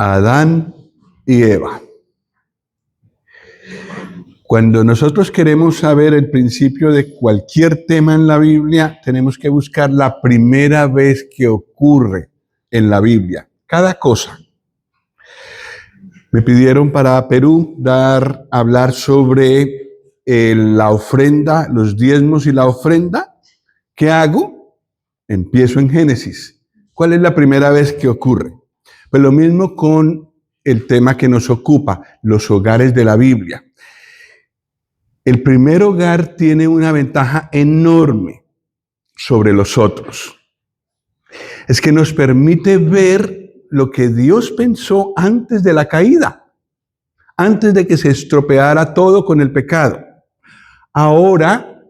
Adán y Eva. Cuando nosotros queremos saber el principio de cualquier tema en la Biblia, tenemos que buscar la primera vez que ocurre en la Biblia. Cada cosa. Me pidieron para Perú hablar sobre la ofrenda, los diezmos y la ofrenda. ¿Qué hago? Empiezo en Génesis. ¿Cuál es la primera vez que ocurre? Pues lo mismo con el tema que nos ocupa, los hogares de la Biblia. El primer hogar tiene una ventaja enorme sobre los otros. Es que nos permite ver lo que Dios pensó antes de la caída, antes de que se estropeara todo con el pecado. Ahora,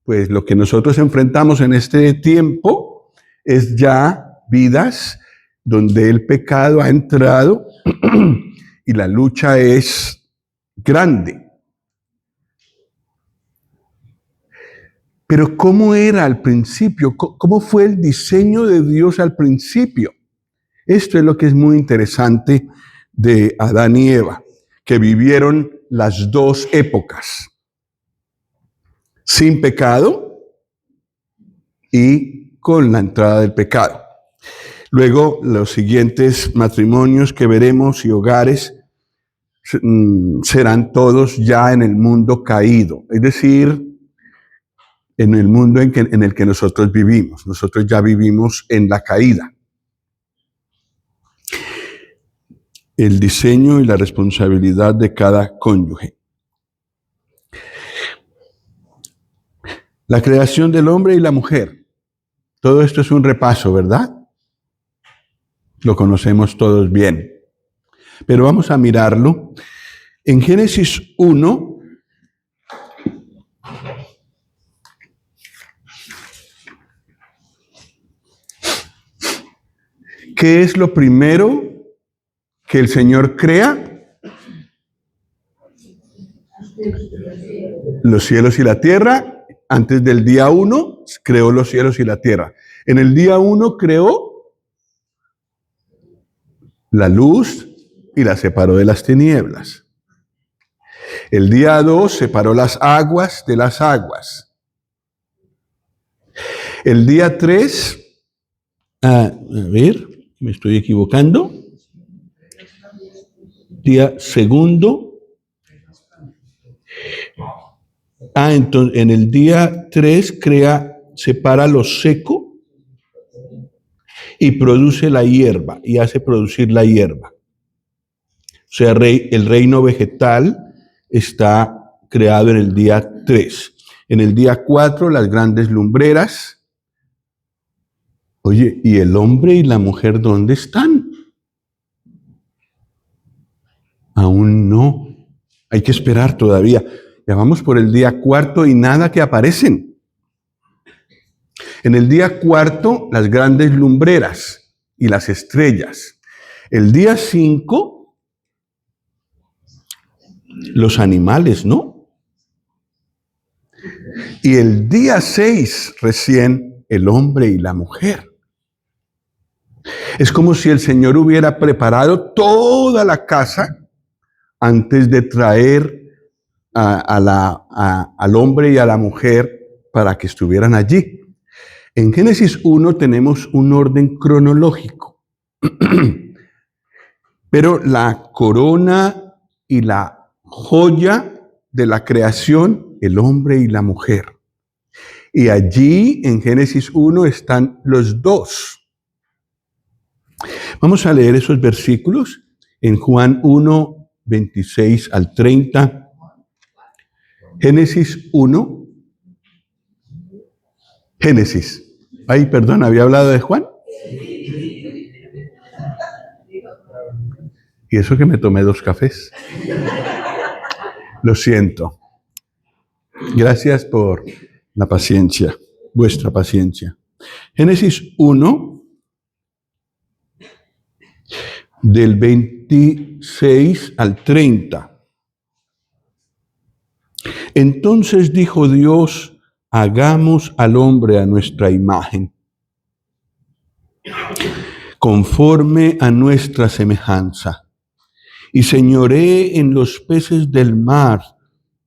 pues lo que nosotros enfrentamos en este tiempo es ya vidas donde el pecado ha entrado y la lucha es grande. Pero ¿cómo era al principio? ¿Cómo fue el diseño de Dios al principio? Esto es lo que es muy interesante de Adán y Eva, que vivieron las dos épocas, sin pecado y con la entrada del pecado. Luego, los siguientes matrimonios que veremos y hogares serán todos ya en el mundo caído, es decir, en el mundo en el que nosotros vivimos. Nosotros ya vivimos en la caída. El diseño y la responsabilidad de cada cónyuge. La creación del hombre y la mujer. Todo esto es un repaso, ¿verdad? Lo conocemos todos bien. Pero vamos a mirarlo. En Génesis 1, ¿qué es lo primero que el Señor crea? Los cielos y la tierra. Antes del día 1, creó los cielos y la tierra. En el día 1 creó la luz y la separó de las tinieblas. El día 2 separó las aguas de las aguas. El día 3, a ver, me estoy equivocando. Día segundo. Entonces, en el día 3 separa lo seco y produce la hierba, y hace producir la hierba. O sea, el reino vegetal está creado en el día 3. En el día 4, las grandes lumbreras. Oye, ¿y el hombre y la mujer dónde están? Aún no. Hay que esperar todavía. Ya vamos por el día 4 y nada que aparecen. En el día 4, las grandes lumbreras y las estrellas. El día 5, los animales, ¿no? Y el día 6, recién, el hombre y la mujer. Es como si el Señor hubiera preparado toda la casa antes de traer al hombre y a la mujer para que estuvieran allí. En Génesis 1 tenemos un orden cronológico, pero la corona y la joya de la creación, el hombre y la mujer. Y allí en Génesis 1 están los dos. Vamos a leer esos versículos en Juan 1, 26 al 30. Génesis 1. Génesis. Ay, perdón, ¿había hablado de Juan? Y eso que me tomé 2 cafés. Lo siento. Gracias por la paciencia, vuestra paciencia. Génesis 1, del 26 al 30. Entonces dijo Dios: hagamos al hombre a nuestra imagen, conforme a nuestra semejanza. Y señoree en los peces del mar,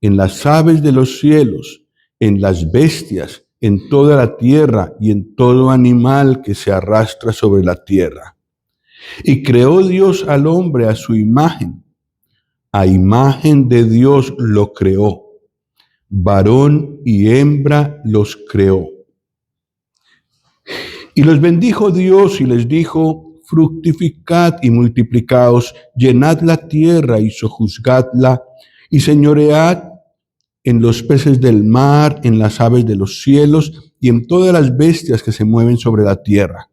en las aves de los cielos, en las bestias, en toda la tierra y en todo animal que se arrastra sobre la tierra. Y creó Dios al hombre a su imagen. A imagen de Dios lo creó. Varón y hembra los creó. Y los bendijo Dios y les dijo: fructificad y multiplicaos, llenad la tierra y sojuzgadla, y señoread en los peces del mar, en las aves de los cielos, y en todas las bestias que se mueven sobre la tierra.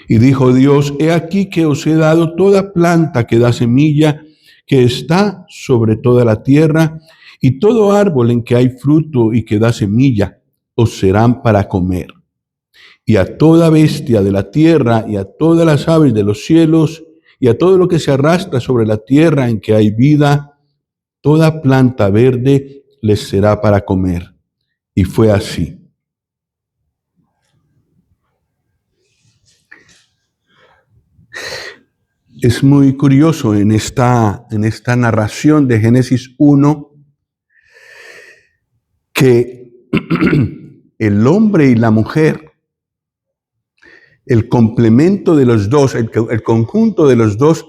Y dijo Dios: he aquí que os he dado toda planta que da semilla, que está sobre toda la tierra, y todo árbol en que hay fruto y que da semilla, os serán para comer. Y a toda bestia de la tierra, y a todas las aves de los cielos, y a todo lo que se arrastra sobre la tierra en que hay vida, toda planta verde les será para comer. Y fue así. Es muy curioso en esta narración de Génesis 1 que el hombre y la mujer, el complemento de los dos, el conjunto de los dos,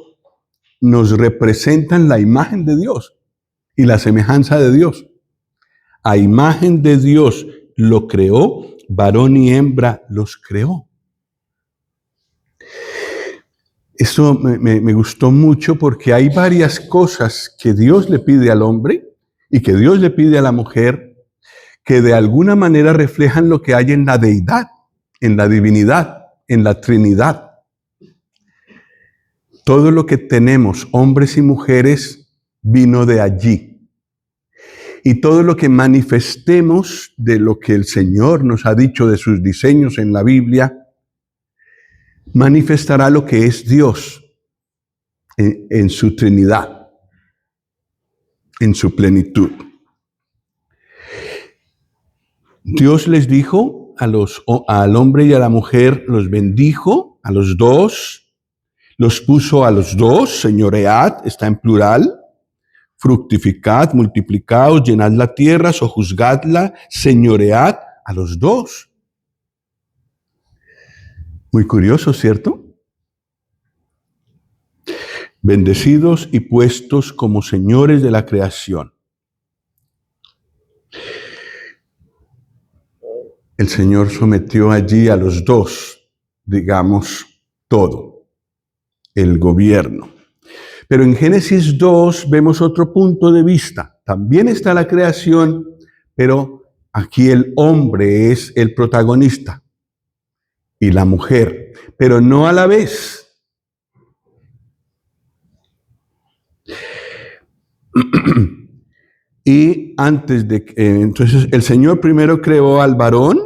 nos representan la imagen de Dios y la semejanza de Dios. A imagen de Dios lo creó, varón y hembra los creó. Eso me gustó mucho porque hay varias cosas que Dios le pide al hombre y que Dios le pide a la mujer que de alguna manera reflejan lo que hay en la deidad, en la divinidad, en la Trinidad. Todo lo que tenemos, hombres y mujeres, vino de allí. Y todo lo que manifestemos de lo que el Señor nos ha dicho de sus diseños en la Biblia, manifestará lo que es Dios en su Trinidad, en su plenitud. Dios les dijo al hombre y a la mujer, los bendijo a los dos, los puso a los dos, señoread, está en plural, fructificad, multiplicaos, llenad la tierra, sojuzgadla, señoread a los dos. Muy curioso, ¿cierto? Bendecidos y puestos como señores de la creación. El Señor sometió allí a los dos, digamos, todo, el gobierno. Pero en Génesis 2 vemos otro punto de vista. También está la creación, pero aquí el hombre es el protagonista y la mujer, pero no a la vez. Y entonces el Señor primero creó al varón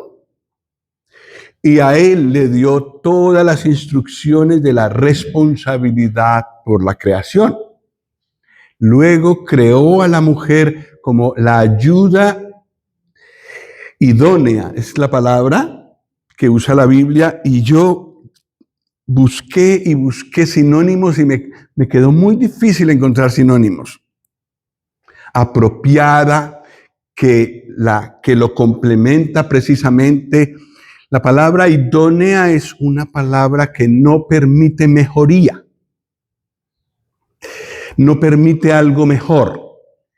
y a él le dio todas las instrucciones de la responsabilidad por la creación. Luego creó a la mujer como la ayuda idónea, es la palabra que usa la Biblia, y yo busqué sinónimos y me quedó muy difícil encontrar sinónimos. Apropiada, que lo complementa precisamente. La palabra idónea es una palabra que no permite mejoría, no permite algo mejor.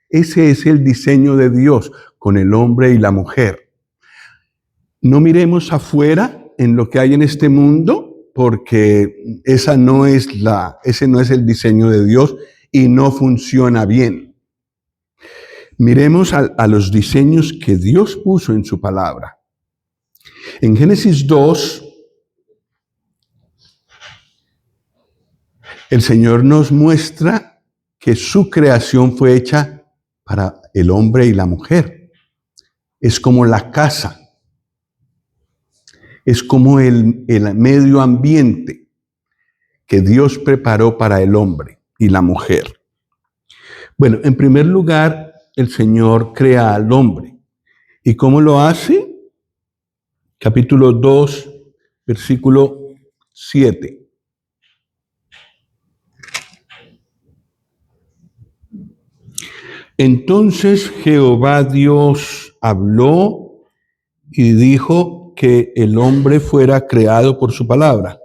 Ese es el diseño de Dios con el hombre y la mujer. No miremos afuera en lo que hay en este mundo, porque ese no es el diseño de Dios y no funciona bien. Miremos a los diseños que Dios puso en su palabra. En Génesis 2, el Señor nos muestra que su creación fue hecha para el hombre y la mujer. Es como la casa. Es como el medio ambiente que Dios preparó para el hombre y la mujer. Bueno, en primer lugar, el Señor crea al hombre. ¿Y cómo lo hace? Capítulo 2, versículo 7. Entonces Jehová Dios habló y dijo que el hombre fuera creado por su palabra.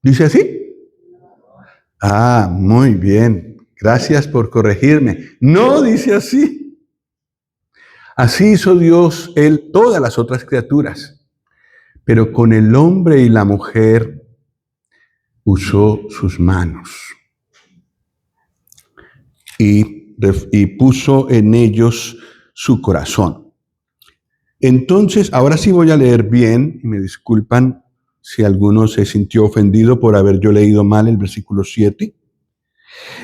¿Dice así? Ah, muy bien. Gracias por corregirme. No dice así. Así hizo Dios, Él, todas las otras criaturas. Pero con el hombre y la mujer usó sus manos y puso en ellos su corazón. Entonces, ahora sí voy a leer bien, y me disculpan si alguno se sintió ofendido por haber yo leído mal el versículo 7.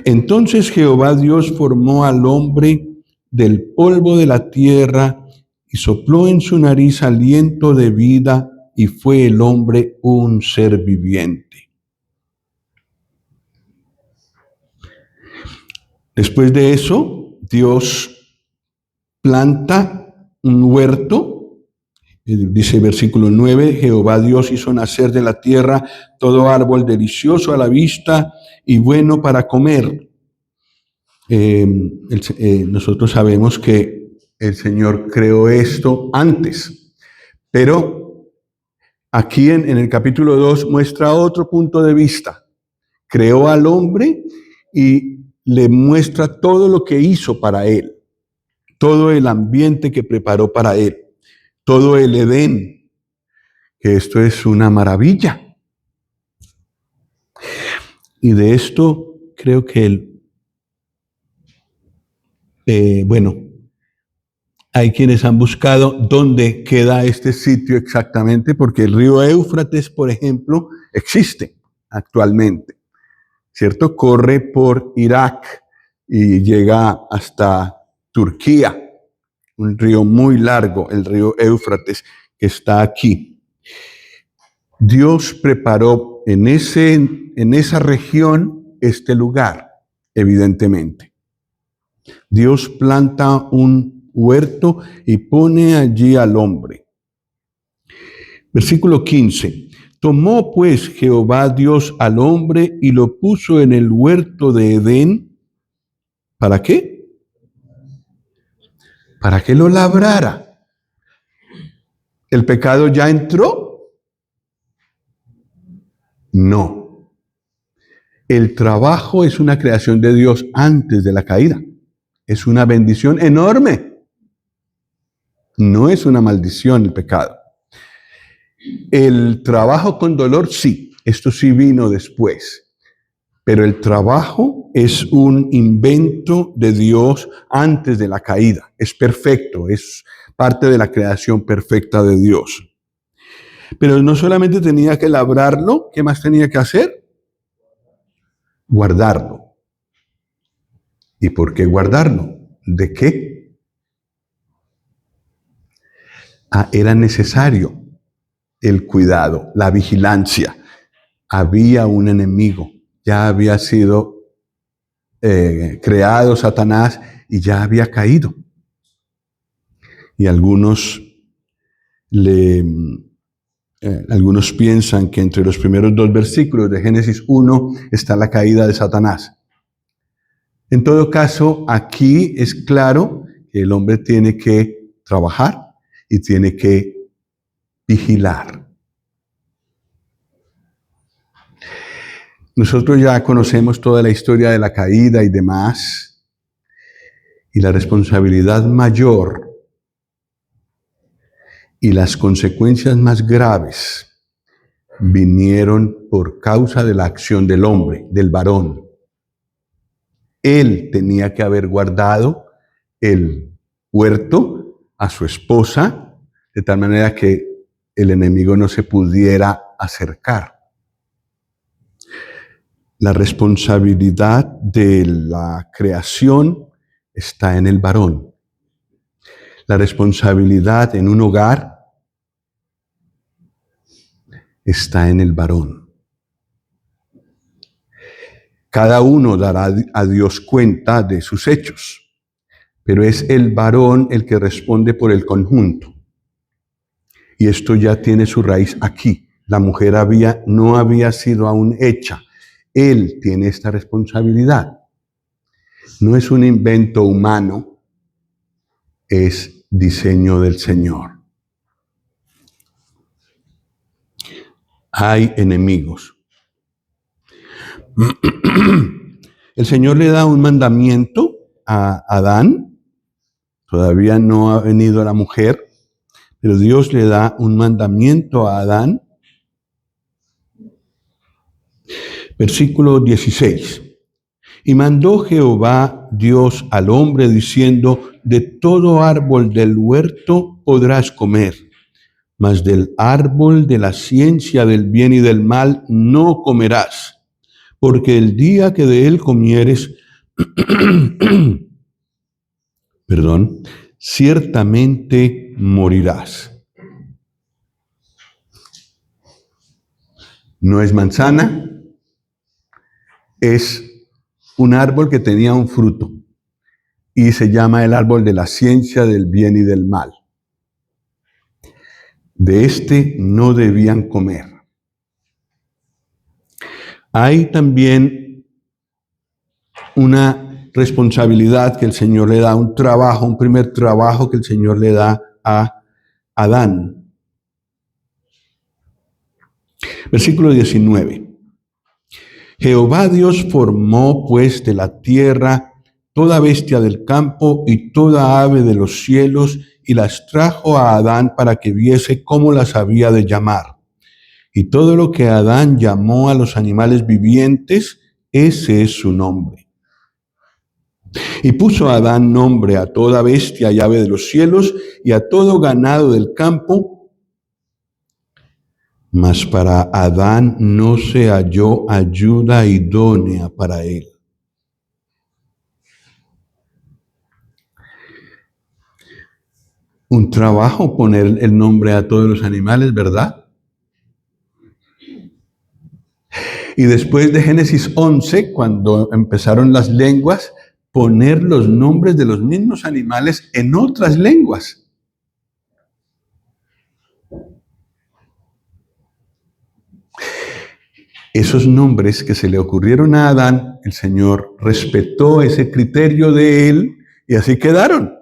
Entonces Jehová Dios formó al hombre del polvo de la tierra y sopló en su nariz aliento de vida, y fue el hombre un ser viviente. Después de eso, Dios planta un huerto. Dice versículo 9, Jehová Dios hizo nacer de la tierra todo árbol delicioso a la vista y bueno para comer. Nosotros sabemos que el Señor creó esto antes, pero aquí en el capítulo 2 muestra otro punto de vista. Creó al hombre y le muestra todo lo que hizo para él, todo el ambiente que preparó para él, todo el Edén, que esto es una maravilla. Y de esto creo que hay quienes han buscado dónde queda este sitio exactamente, porque el río Éufrates, por ejemplo, existe actualmente, ¿cierto? Corre por Irak y llega hasta Turquía, un río muy largo, el río Éufrates, que está aquí. Dios preparó en esa región este lugar, evidentemente. Dios planta un huerto y pone allí al hombre. Versículo 15. Tomó pues Jehová Dios al hombre y lo puso en el huerto de Edén. ¿Para qué? Para que lo labrara. ¿El pecado ya entró? No. El trabajo es una creación de Dios antes de la caída. Es una bendición enorme. No es una maldición el pecado. El trabajo con dolor, sí. Esto sí vino después. Pero el trabajo es un invento de Dios antes de la caída. Es perfecto. Es parte de la creación perfecta de Dios. Pero no solamente tenía que labrarlo, ¿qué más tenía que hacer? Guardarlo. ¿Y por qué guardarlo? ¿De qué? Era necesario el cuidado, la vigilancia. Había un enemigo, ya había sido creado Satanás y ya había caído. Y algunos piensan que entre los primeros 2 versículos de Génesis 1 está la caída de Satanás. En todo caso, aquí es claro que el hombre tiene que trabajar y tiene que vigilar. Nosotros ya conocemos toda la historia de la caída y demás, y la responsabilidad mayor y las consecuencias más graves vinieron por causa de la acción del hombre, del varón. Él tenía que haber guardado el huerto a su esposa, de tal manera que el enemigo no se pudiera acercar. La responsabilidad de la creación está en el varón. La responsabilidad en un hogar está en el varón. Cada uno dará a Dios cuenta de sus hechos, pero es el varón el que responde por el conjunto. Y esto ya tiene su raíz aquí, La mujer no había sido aún hecha. Él tiene esta responsabilidad. No es un invento humano, es diseño del Señor. Hay enemigos. El Señor le da un mandamiento a Adán. Todavía no ha venido la mujer, pero Dios le da un mandamiento a Adán. Versículo 16. Y mandó Jehová Dios al hombre diciendo, de todo árbol del huerto podrás comer, mas del árbol de la ciencia del bien y del mal no comerás, porque el día que de él comieres, ciertamente morirás. No es manzana, es un árbol que tenía un fruto y se llama el árbol de la ciencia del bien y del mal. De este no debían comer. Hay también una responsabilidad que el Señor le da, un trabajo, un primer trabajo que el Señor le da a Adán. Versículo 19. Jehová Dios formó pues de la tierra toda bestia del campo y toda ave de los cielos y las trajo a Adán para que viese cómo las había de llamar. Y todo lo que Adán llamó a los animales vivientes, ese es su nombre. Y puso Adán nombre a toda bestia y ave de los cielos y a todo ganado del campo. Mas para Adán no se halló ayuda idónea para él. Un trabajo poner el nombre a todos los animales, ¿verdad? Y después de Génesis 11, cuando empezaron las lenguas, poner los nombres de los mismos animales en otras lenguas. Esos nombres que se le ocurrieron a Adán, el Señor respetó ese criterio de él y así quedaron.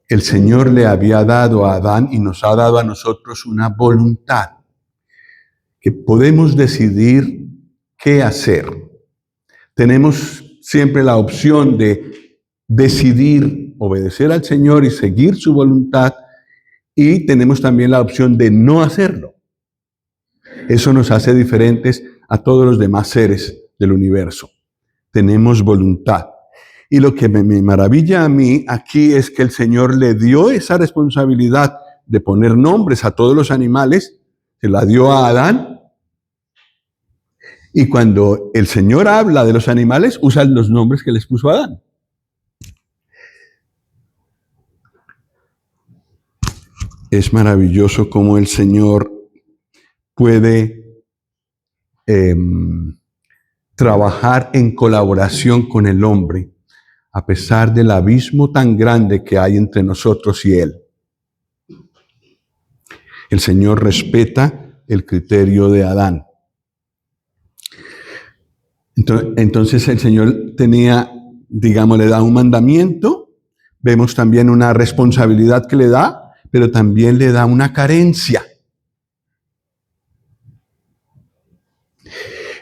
El Señor le había dado a Adán y nos ha dado a nosotros una voluntad que podemos decidir qué hacer. Tenemos siempre la opción de decidir obedecer al Señor y seguir su voluntad, y tenemos también la opción de no hacerlo. Eso nos hace diferentes a todos los demás seres del universo. Tenemos voluntad. Y lo que me maravilla a mí aquí es que el Señor le dio esa responsabilidad de poner nombres a todos los animales, se la dio a Adán. Y cuando el Señor habla de los animales, usa los nombres que les puso a Adán. Es maravilloso cómo el Señor puede trabajar en colaboración con el hombre, a pesar del abismo tan grande que hay entre nosotros y Él. El Señor respeta el criterio de Adán. Entonces el Señor tenía, digamos, le da un mandamiento, vemos también una responsabilidad que le da, pero también le da una carencia.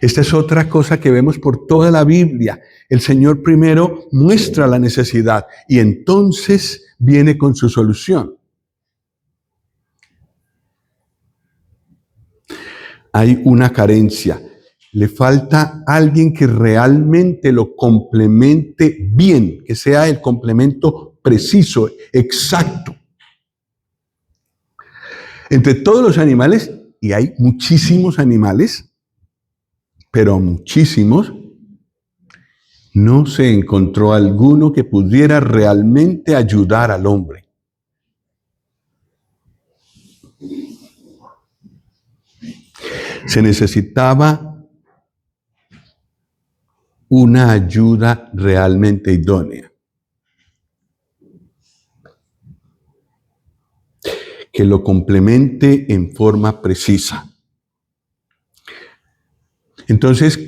Esta es otra cosa que vemos por toda la Biblia. El Señor primero muestra la necesidad y entonces viene con su solución. Hay una carencia. Le falta alguien que realmente lo complemente bien, que sea el complemento preciso, exacto. Entre todos los animales, y hay muchísimos animales, pero muchísimos, no se encontró alguno que pudiera realmente ayudar al hombre. Se necesitaba una ayuda realmente idónea. que lo complemente en forma precisa. Entonces,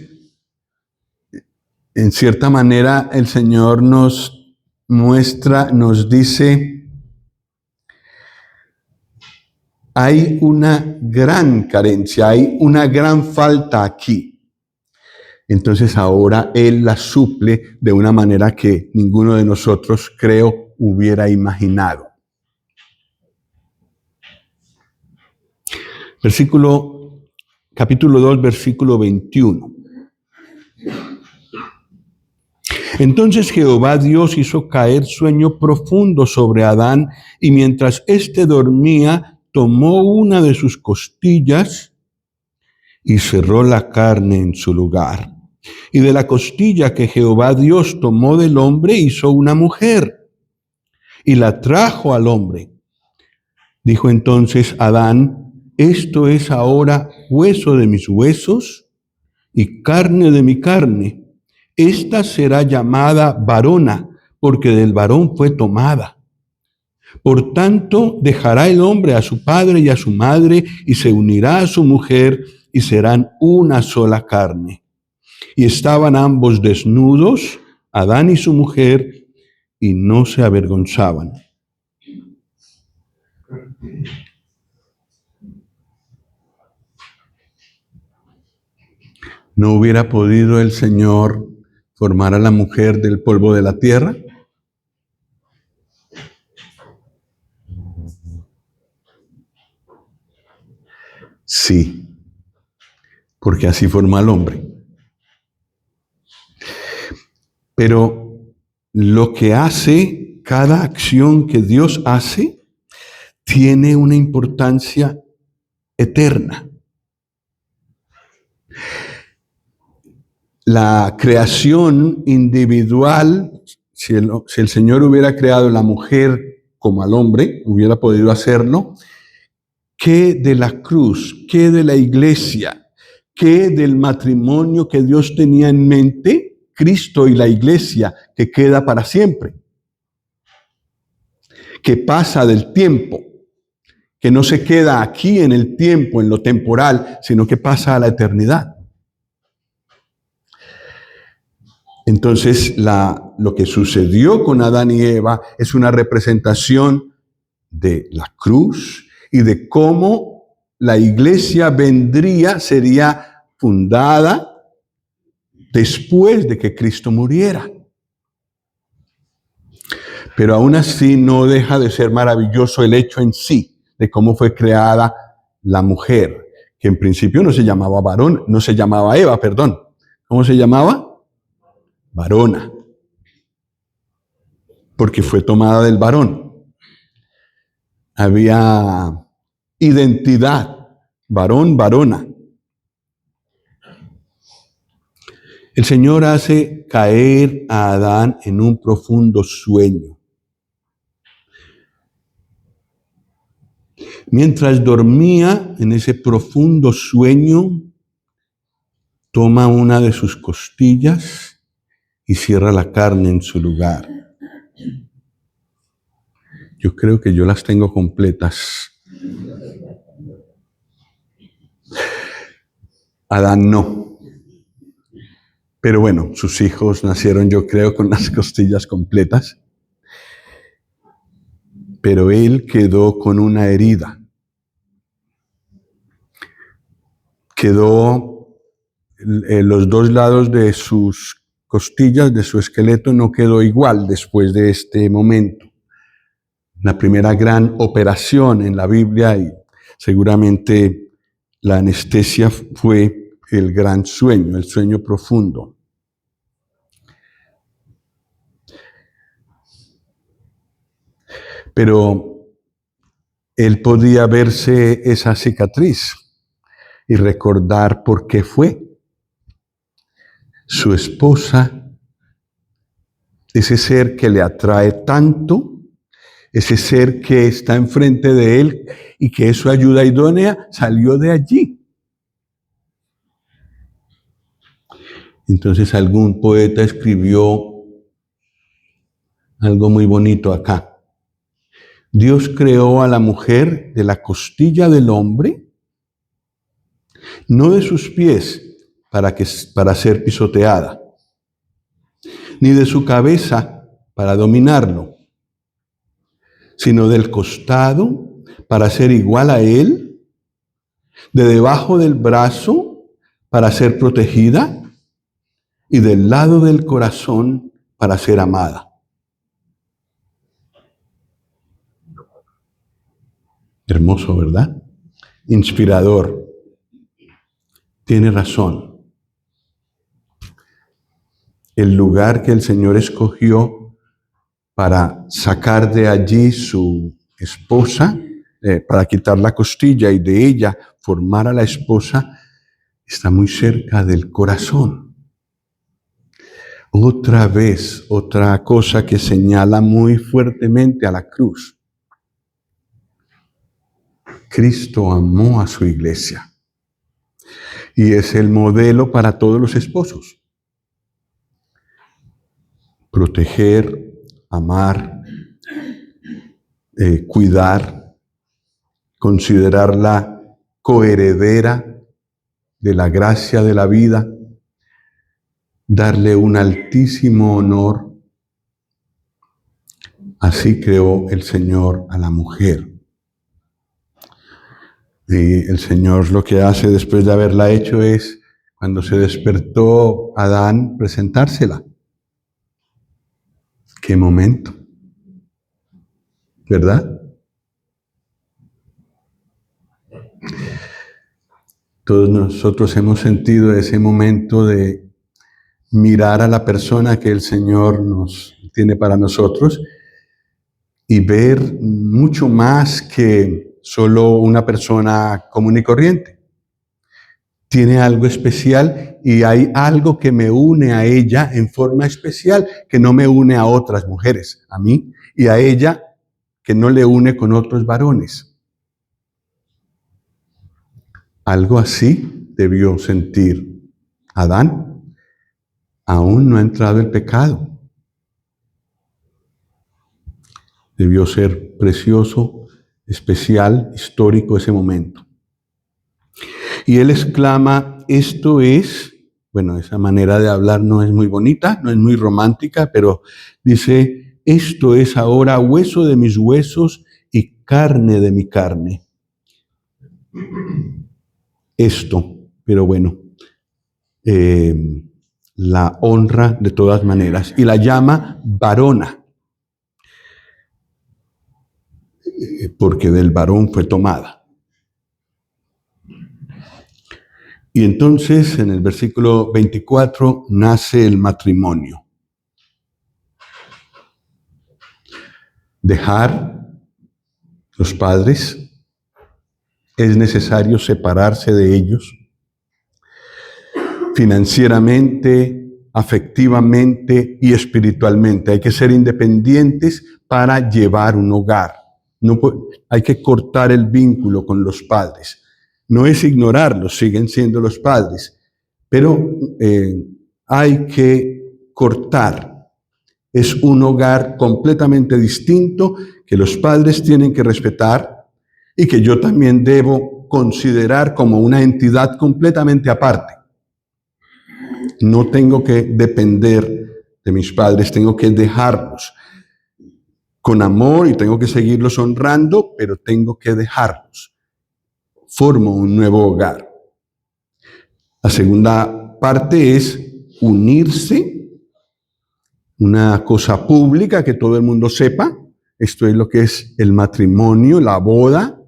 en cierta manera, el Señor nos muestra, nos dice, hay una gran carencia, hay una gran falta aquí. Entonces ahora Él la suple de una manera que ninguno de nosotros, creo, hubiera imaginado. Capítulo 2, versículo 21. Entonces Jehová Dios hizo caer sueño profundo sobre Adán, y mientras éste dormía, tomó una de sus costillas y cerró la carne en su lugar. Y de la costilla que Jehová Dios tomó del hombre, hizo una mujer, y la trajo al hombre. Dijo entonces Adán: esto es ahora hueso de mis huesos y carne de mi carne. Esta será llamada varona, porque del varón fue tomada. Por tanto, dejará el hombre a su padre y a su madre, y se unirá a su mujer, y serán una sola carne. Y estaban ambos desnudos, Adán y su mujer, y no se avergonzaban. ¿No hubiera podido el Señor formar a la mujer del polvo de la tierra? Sí, porque así forma al hombre. Pero lo que hace, cada acción que Dios hace, tiene una importancia eterna. La creación individual, si el Señor hubiera creado la mujer como al hombre, hubiera podido hacerlo. ¿Qué de la cruz? ¿Qué de la iglesia? ¿Qué del matrimonio que Dios tenía en mente? Cristo y la iglesia, que queda para siempre, que pasa del tiempo, que no se queda aquí en el tiempo, en lo temporal, sino que pasa a la eternidad. Entonces, lo que sucedió con Adán y Eva es una representación de la cruz y de cómo la iglesia sería fundada después de que Cristo muriera. Pero aún así no deja de ser maravilloso el hecho en sí de cómo fue creada la mujer, que en principio no se llamaba varón, no se llamaba Eva, perdón. ¿Cómo se llamaba? Varona. Porque fue tomada del varón. Había identidad, varón, varona. El Señor hace caer a Adán en un profundo sueño. Mientras dormía en ese profundo sueño, toma una de sus costillas y cierra la carne en su lugar. Yo creo que yo las tengo completas. Adán no. Pero bueno, sus hijos nacieron, yo creo, con las costillas completas. Pero él quedó con una herida. Quedó en los dos lados de sus costillas, de su esqueleto, no quedó igual después de este momento. La primera gran operación en la Biblia, y seguramente la anestesia fue el gran sueño, el sueño profundo. Pero él podía verse esa cicatriz y recordar por qué fue. Su esposa, ese ser que le atrae tanto, ese ser que está enfrente de él y que es su ayuda idónea, salió de allí. Entonces algún poeta escribió algo muy bonito acá. Dios creó a la mujer de la costilla del hombre, no de sus pies para ser pisoteada, ni de su cabeza para dominarlo, sino del costado para ser igual a él, de debajo del brazo para ser protegida y del lado del corazón para ser amada. Hermoso, ¿verdad? Inspirador. Tiene razón. El lugar que el Señor escogió para sacar de allí su esposa, para quitar la costilla y de ella formar a la esposa, está muy cerca del corazón. Otra vez, otra cosa que señala muy fuertemente a la cruz. Cristo amó a su iglesia y es el modelo para todos los esposos. Proteger, amar, cuidar, considerarla coheredera de la gracia de la vida, darle un altísimo honor. Así creó el Señor a la mujer. Y el Señor lo que hace después de haberla hecho es, cuando se despertó Adán, presentársela. ¡Qué momento! ¿Verdad? Todos nosotros hemos sentido ese momento de mirar a la persona que el Señor nos tiene para nosotros y ver mucho más que solo una persona común y corriente. Tiene algo especial y hay algo que me une a ella en forma especial, que no me une a otras mujeres, a mí, y a ella que no le une con otros varones. Algo así debió sentir Adán. Aún no ha entrado el pecado. Debió ser precioso, especial, histórico ese momento. Y él exclama, esto es, bueno, esa manera de hablar no es muy bonita, no es muy romántica, pero dice, esto es ahora hueso de mis huesos y carne de mi carne. Esto, pero bueno, la honra de todas maneras y la llama varona, porque del varón fue tomada. Y entonces en el versículo 24 nace el matrimonio. Dejar los padres, es necesario separarse de ellos financieramente, afectivamente y espiritualmente. Hay que ser independientes para llevar un hogar. No, hay que cortar el vínculo con los padres. No es ignorarlos, siguen siendo los padres, pero hay que cortar. Es un hogar completamente distinto que los padres tienen que respetar y que yo también debo considerar como una entidad completamente aparte. No tengo que depender de mis padres, tengo que dejarlos con amor y tengo que seguirlos honrando, pero tengo que dejarlos. Formo un nuevo hogar. La segunda parte es unirse, una cosa pública que todo el mundo sepa. Esto es lo que es el matrimonio, la boda.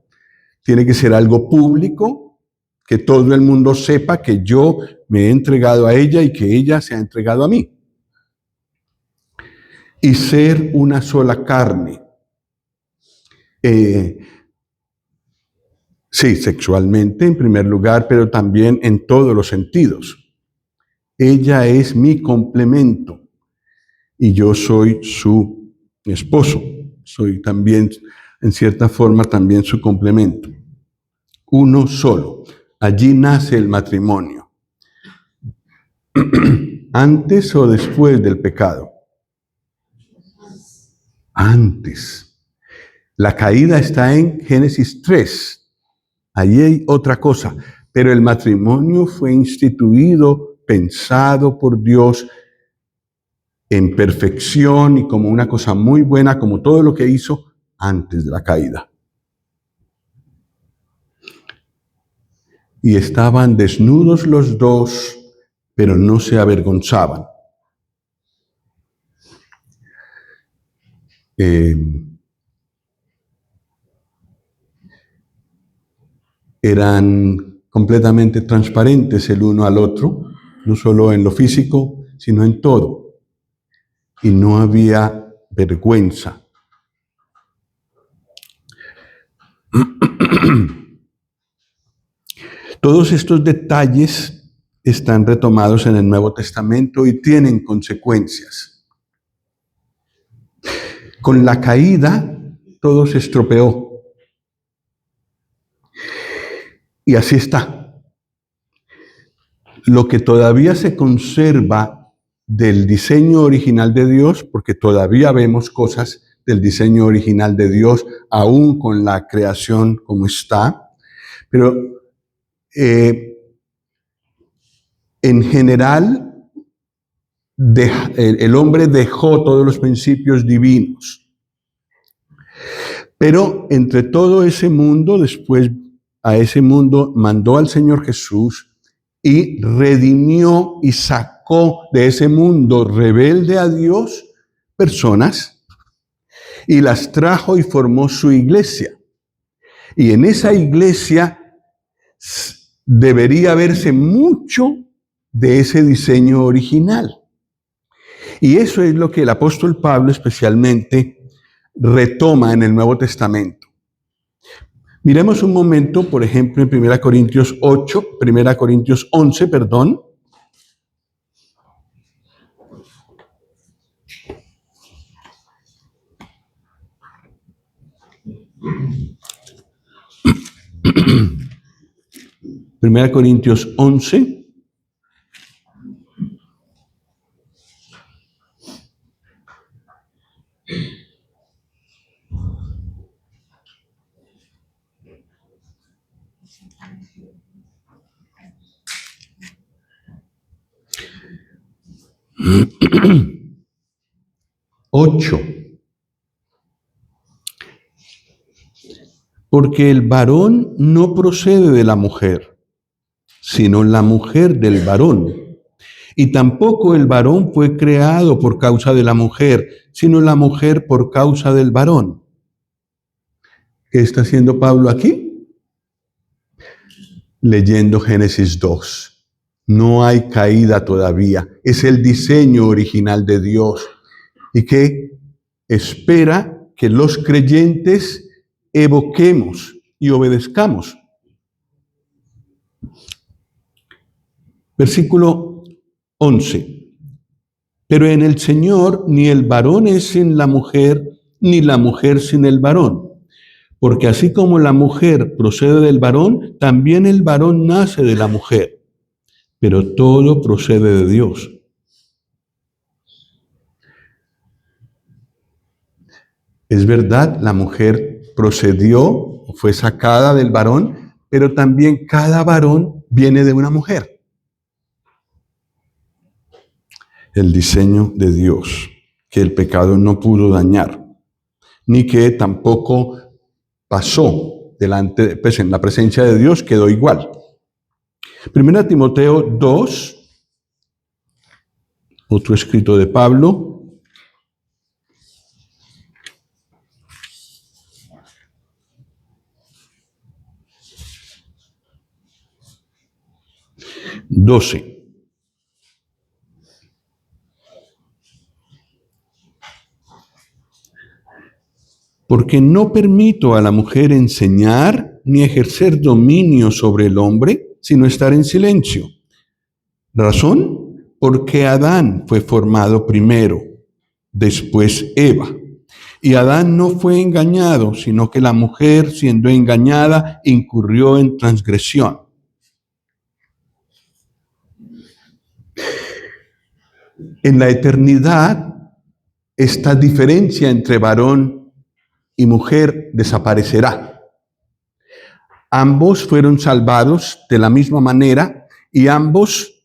Tiene que ser algo público, que todo el mundo sepa que yo me he entregado a ella y que ella se ha entregado a mí. Y ser una sola carne. Sí, sexualmente en primer lugar, pero también en todos los sentidos. Ella es mi complemento y yo soy su esposo. Soy también, en cierta forma, también su complemento. Uno solo. Allí nace el matrimonio. ¿Antes o después del pecado? Antes. La caída está en Génesis 3. Allí hay otra cosa. Pero el matrimonio fue instituido, pensado por Dios en perfección y como una cosa muy buena, como todo lo que hizo antes de la caída. Y estaban desnudos los dos, pero no se avergonzaban. Eran completamente transparentes el uno al otro, no solo en lo físico, sino en todo. Y no había vergüenza. Todos estos detalles están retomados en el Nuevo Testamento y tienen consecuencias. Con la caída, todo se estropeó. Y así está. Lo que todavía se conserva del diseño original de Dios, porque todavía vemos cosas del diseño original de Dios, aún con la creación como está, pero en general el hombre dejó todos los principios divinos. Pero entre todo ese mundo, después a ese mundo mandó al Señor Jesús y redimió y sacó de ese mundo rebelde a Dios personas y las trajo y formó su iglesia. Y en esa iglesia debería verse mucho de ese diseño original. Y eso es lo que el apóstol Pablo especialmente retoma en el Nuevo Testamento. Miremos un momento, por ejemplo, en 1 Corintios 11, perdón. Primera Corintios 11. Porque el varón no procede de la mujer, sino la mujer del varón. Y tampoco el varón fue creado por causa de la mujer, sino la mujer por causa del varón. ¿Qué está haciendo Pablo aquí? Leyendo Génesis 2. No hay caída todavía. Es el diseño original de Dios. Y que espera que los creyentes evoquemos y obedezcamos. Versículo 11. Pero en el Señor ni el varón es sin la mujer, ni la mujer sin el varón. Porque así como la mujer procede del varón, también el varón nace de la mujer. Pero todo procede de Dios. Es verdad, la mujer procedió, fue sacada del varón, pero también cada varón viene de una mujer. El diseño de Dios, que el pecado no pudo dañar, ni que tampoco pasó delante, pues en la presencia de Dios quedó igual. 1 Timoteo 2, otro escrito de Pablo. Porque no permito a la mujer enseñar ni ejercer dominio sobre el hombre, sino estar en silencio. ¿Razón? Porque Adán fue formado primero, después Eva. Y Adán no fue engañado, sino que la mujer, siendo engañada, incurrió en transgresión. En la eternidad, esta diferencia entre varón y mujer desaparecerá. Ambos fueron salvados de la misma manera y ambos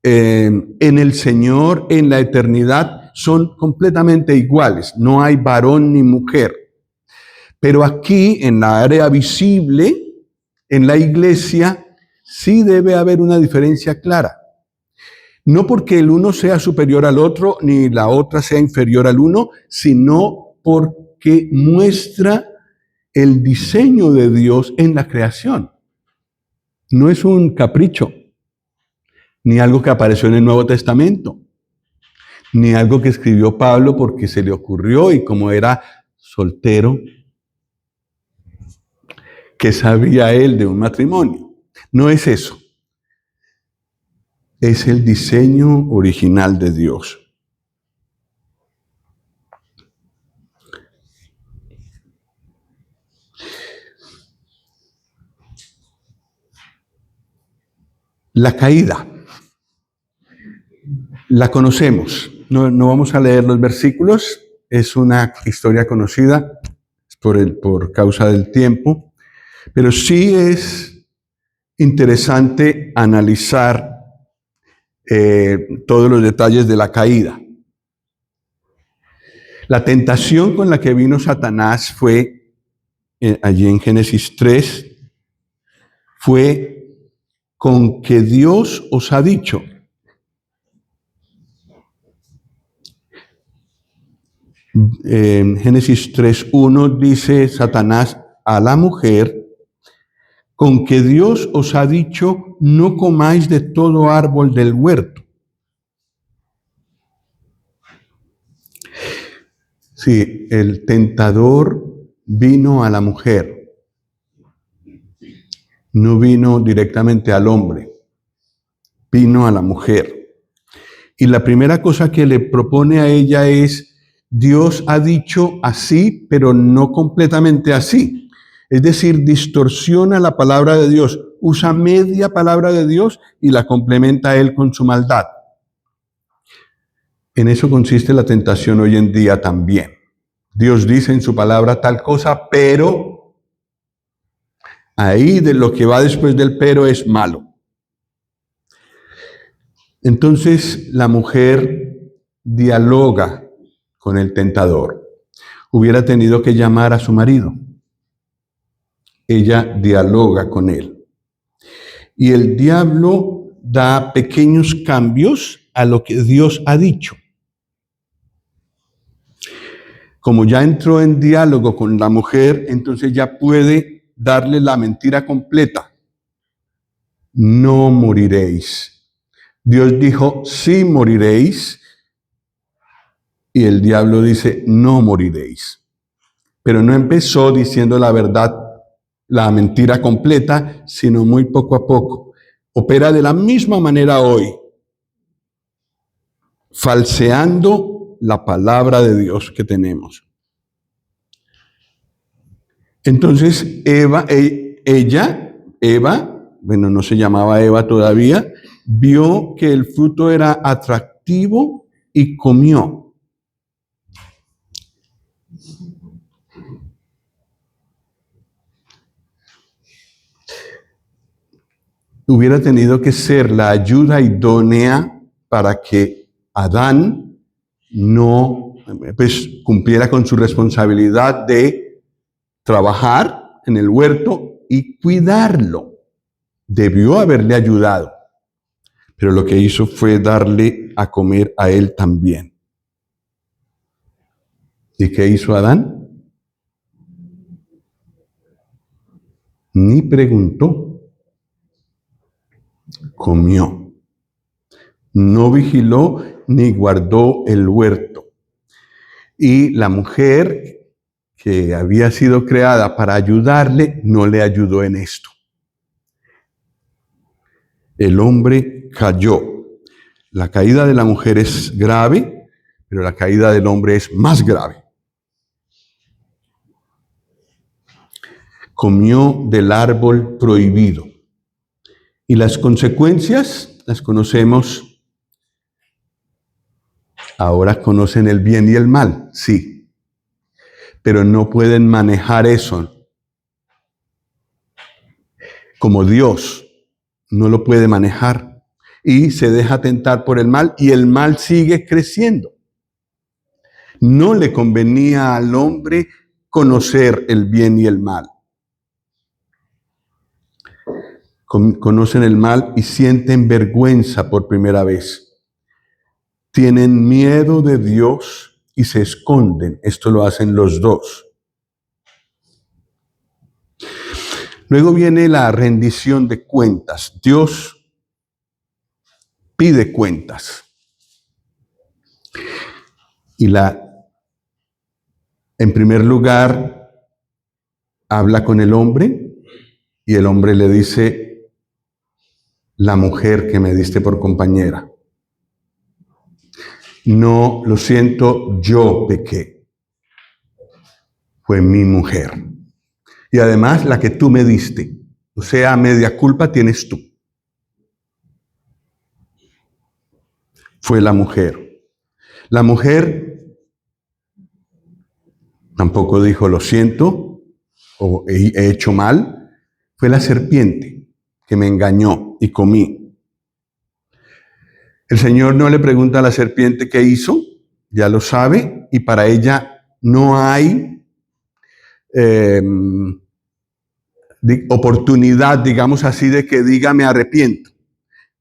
en el Señor, en la eternidad, son completamente iguales. No hay varón ni mujer. Pero aquí, en la área visible, en la iglesia, sí debe haber una diferencia clara. No porque el uno sea superior al otro, ni la otra sea inferior al uno, sino porque muestra el diseño de Dios en la creación. No es un capricho, ni algo que apareció en el Nuevo Testamento, ni algo que escribió Pablo porque se le ocurrió y como era soltero, ¿qué sabía él de un matrimonio? No es eso. Es el diseño original de Dios. La caída. La conocemos. No vamos a leer los versículos. Es una historia conocida por causa del tiempo. Pero sí es interesante analizar todos los detalles de la caída. La tentación con la que vino Satanás fue, allí en Génesis 3, fue con que Dios os ha dicho. En Génesis 3:1 dice Satanás a la mujer, con que Dios os ha dicho, no comáis de todo árbol del huerto. Sí, el tentador vino a la mujer, no vino directamente al hombre, vino a la mujer. Y la primera cosa que le propone a ella es, Dios ha dicho así, pero no completamente así. Es decir, distorsiona la palabra de Dios, usa media palabra de Dios y la complementa él con su maldad. En eso consiste la tentación hoy en día también. Dios dice en su palabra tal cosa, pero ahí de lo que va después del pero es malo. Entonces la mujer dialoga con el tentador. Hubiera tenido que llamar a su marido. Ella dialoga con él. Y el diablo da pequeños cambios a lo que Dios ha dicho. Como ya entró en diálogo con la mujer, entonces ya puede darle la mentira completa. No moriréis. Dios dijo, sí moriréis. Y el diablo dice, no moriréis. Pero no empezó diciendo la verdad, la mentira completa, sino muy poco a poco. Opera de la misma manera hoy, falseando la palabra de Dios que tenemos. Entonces, Eva, bueno, no se llamaba Eva todavía, vio que el fruto era atractivo y comió. Hubiera tenido que ser la ayuda idónea para que Adán no cumpliera con su responsabilidad de trabajar en el huerto y cuidarlo. Debió haberle ayudado, pero lo que hizo fue darle a comer a él también. ¿Y qué hizo Adán? Ni preguntó. Comió. No vigiló ni guardó el huerto. Y la mujer que había sido creada para ayudarle, no le ayudó en esto. El hombre cayó. La caída de la mujer es grave, pero la caída del hombre es más grave. Comió del árbol prohibido. Y las consecuencias las conocemos. Ahora conocen el bien y el mal, sí. pero no pueden manejar eso. Como Dios no lo puede manejar y se deja tentar por el mal y el mal sigue creciendo. No le convenía al hombre conocer el bien y el mal. Conocen el mal y sienten vergüenza por primera vez. Tienen miedo de Dios y se esconden. Esto lo hacen los dos. Luego viene la rendición de cuentas. Dios pide cuentas. Y en primer lugar, habla con el hombre y el hombre le dice, la mujer que me diste por compañera. No, lo siento, yo pequé. Fue mi mujer. Y además la que tú me diste. O sea, media culpa tienes tú. Fue la mujer. La mujer tampoco dijo, lo siento, o he hecho mal. Fue la serpiente que me engañó y comí. El Señor no le pregunta a la serpiente qué hizo, ya lo sabe, y para ella no hay oportunidad, digamos así, de que diga me arrepiento.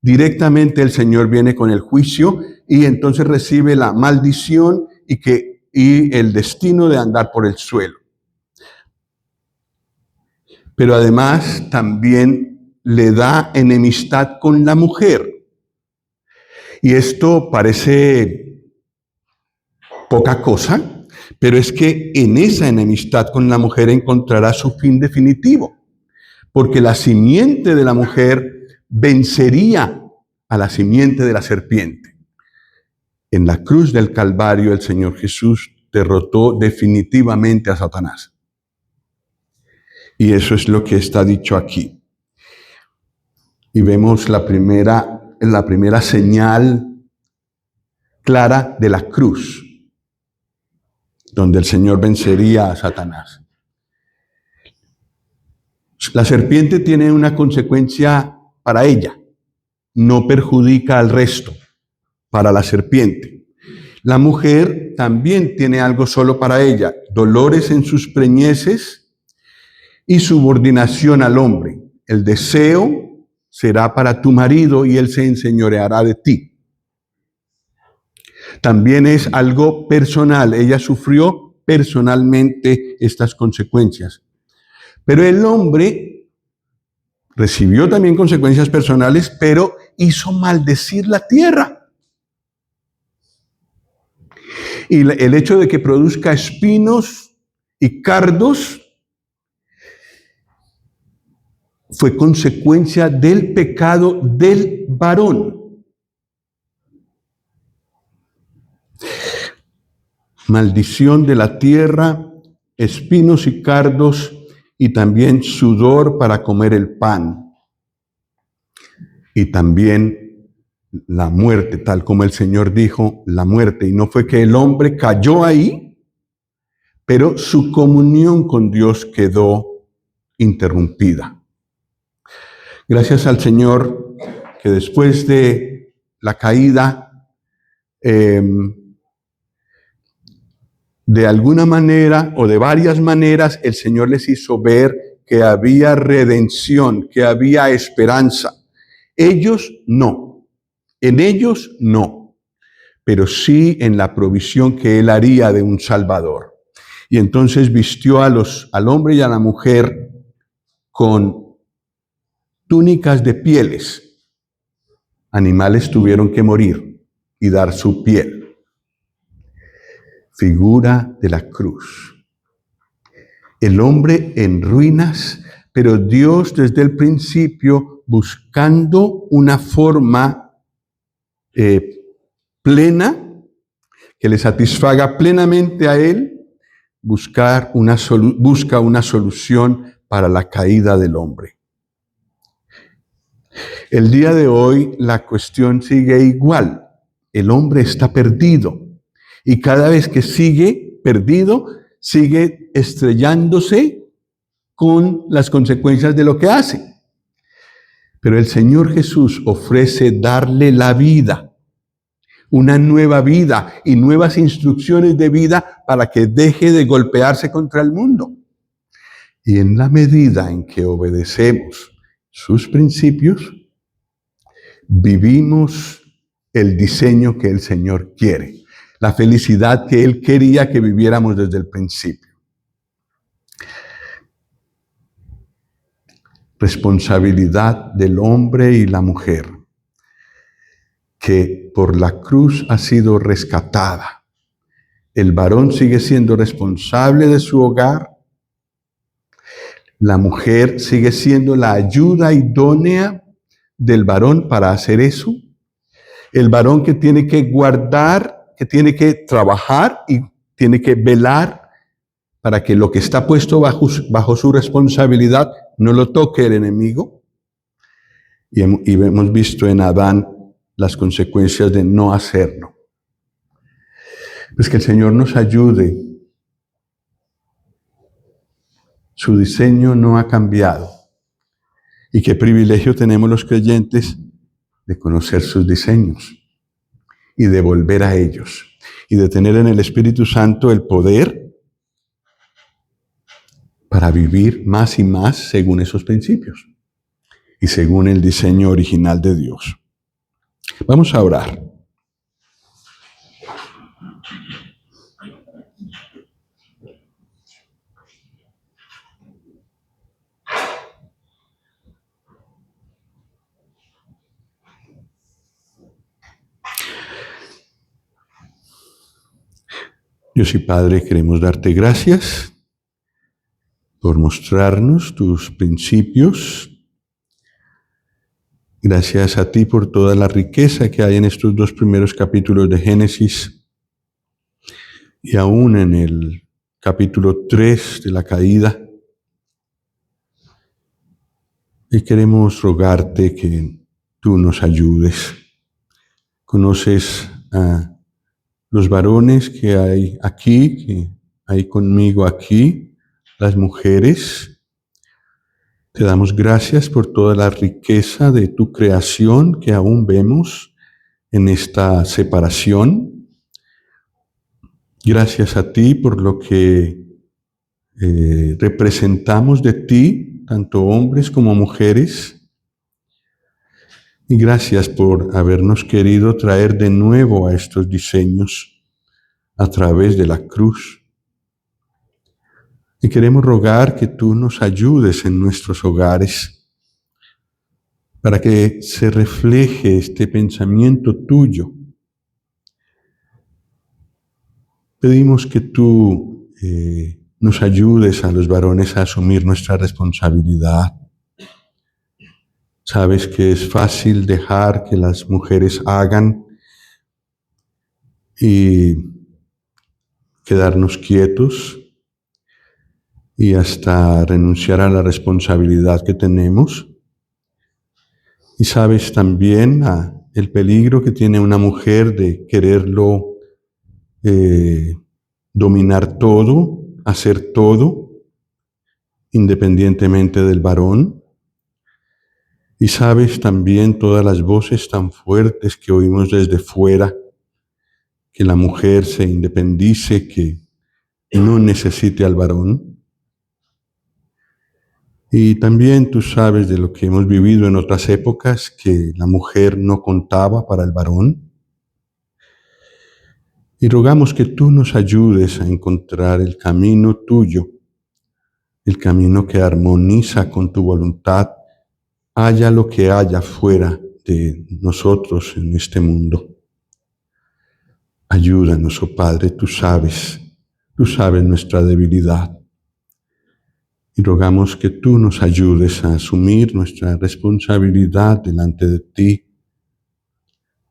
Directamente el Señor viene con el juicio y entonces recibe la maldición y el destino de andar por el suelo. Pero además también le da enemistad con la mujer. Y esto parece poca cosa, pero es que en esa enemistad con la mujer encontrará su fin definitivo, porque la simiente de la mujer vencería a la simiente de la serpiente. En la cruz del Calvario el Señor Jesús derrotó definitivamente a Satanás. Y eso es lo que está dicho aquí. Y vemos la primera señal clara de la cruz, donde el Señor vencería a Satanás. La serpiente tiene una consecuencia para ella, no perjudica al resto, para la serpiente. La mujer también tiene algo solo para ella, dolores en sus preñeces y subordinación al hombre. El deseo será para tu marido y él se enseñoreará de ti. También es algo personal, ella sufrió personalmente estas consecuencias. Pero el hombre recibió también consecuencias personales, pero hizo maldecir la tierra. Y el hecho de que produzca espinos y cardos fue consecuencia del pecado del varón. Maldición de la tierra, espinos y cardos, y también sudor para comer el pan. Y también la muerte, tal como el Señor dijo, la muerte. Y no fue que el hombre cayó ahí, pero su comunión con Dios quedó interrumpida. Gracias al Señor que después de la caída, de alguna manera o de varias maneras, el Señor les hizo ver que había redención, que había esperanza. Ellos no, en ellos no, pero sí en la provisión que Él haría de un Salvador. Y entonces vistió al hombre y a la mujer con túnicas de pieles. Animales tuvieron que morir y dar su piel. Figura de la cruz. El hombre en ruinas, pero Dios desde el principio buscando una forma plena, que le satisfaga plenamente a Él, busca una solución para la caída del hombre. El día de hoy la cuestión sigue igual. El hombre está perdido. Y cada vez que sigue perdido, sigue estrellándose con las consecuencias de lo que hace. Pero el Señor Jesús ofrece darle la vida, una nueva vida y nuevas instrucciones de vida para que deje de golpearse contra el mundo. Y en la medida en que obedecemos sus principios, vivimos el diseño que el Señor quiere, la felicidad que Él quería que viviéramos desde el principio. Responsabilidad del hombre y la mujer, que por la cruz ha sido rescatada. El varón sigue siendo responsable de su hogar. La mujer sigue siendo la ayuda idónea del varón para hacer eso. El varón que tiene que guardar, que tiene que trabajar y tiene que velar para que lo que está puesto bajo su responsabilidad no lo toque el enemigo. Y hemos visto en Adán las consecuencias de no hacerlo. Pues que el Señor nos ayude. Su diseño no ha cambiado. Y qué privilegio tenemos los creyentes de conocer sus diseños y de volver a ellos. Y de tener en el Espíritu Santo el poder para vivir más y más según esos principios y según el diseño original de Dios. Vamos a orar. Dios y Padre, queremos darte gracias por mostrarnos tus principios. Gracias a ti por toda la riqueza que hay en estos 2 primeros capítulos de Génesis y aún en el capítulo 3 de la caída. Y queremos rogarte que tú nos ayudes. Conoces a los varones que hay aquí, que hay conmigo aquí, las mujeres. Te damos gracias por toda la riqueza de tu creación que aún vemos en esta separación. Gracias a ti por lo que representamos de ti, tanto hombres como mujeres. Y gracias por habernos querido traer de nuevo a estos diseños a través de la cruz. Y queremos rogar que tú nos ayudes en nuestros hogares para que se refleje este pensamiento tuyo. Pedimos que tú nos ayudes a los varones a asumir nuestra responsabilidad. Sabes que es fácil dejar que las mujeres hagan y quedarnos quietos y hasta renunciar a la responsabilidad que tenemos. Y sabes también el peligro que tiene una mujer de quererlo dominar todo, hacer todo, independientemente del varón. Y sabes también todas las voces tan fuertes que oímos desde fuera, que la mujer se independice, que no necesite al varón. Y también tú sabes de lo que hemos vivido en otras épocas, que la mujer no contaba para el varón. Y rogamos que tú nos ayudes a encontrar el camino tuyo, el camino que armoniza con tu voluntad, haya lo que haya fuera de nosotros en este mundo. Ayúdanos, oh Padre, tú sabes nuestra debilidad. Y rogamos que tú nos ayudes a asumir nuestra responsabilidad delante de ti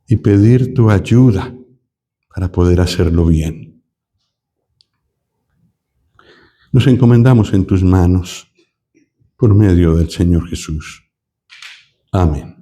y pedir tu ayuda para poder hacerlo bien. Nos encomendamos en tus manos por medio del Señor Jesús. Amén.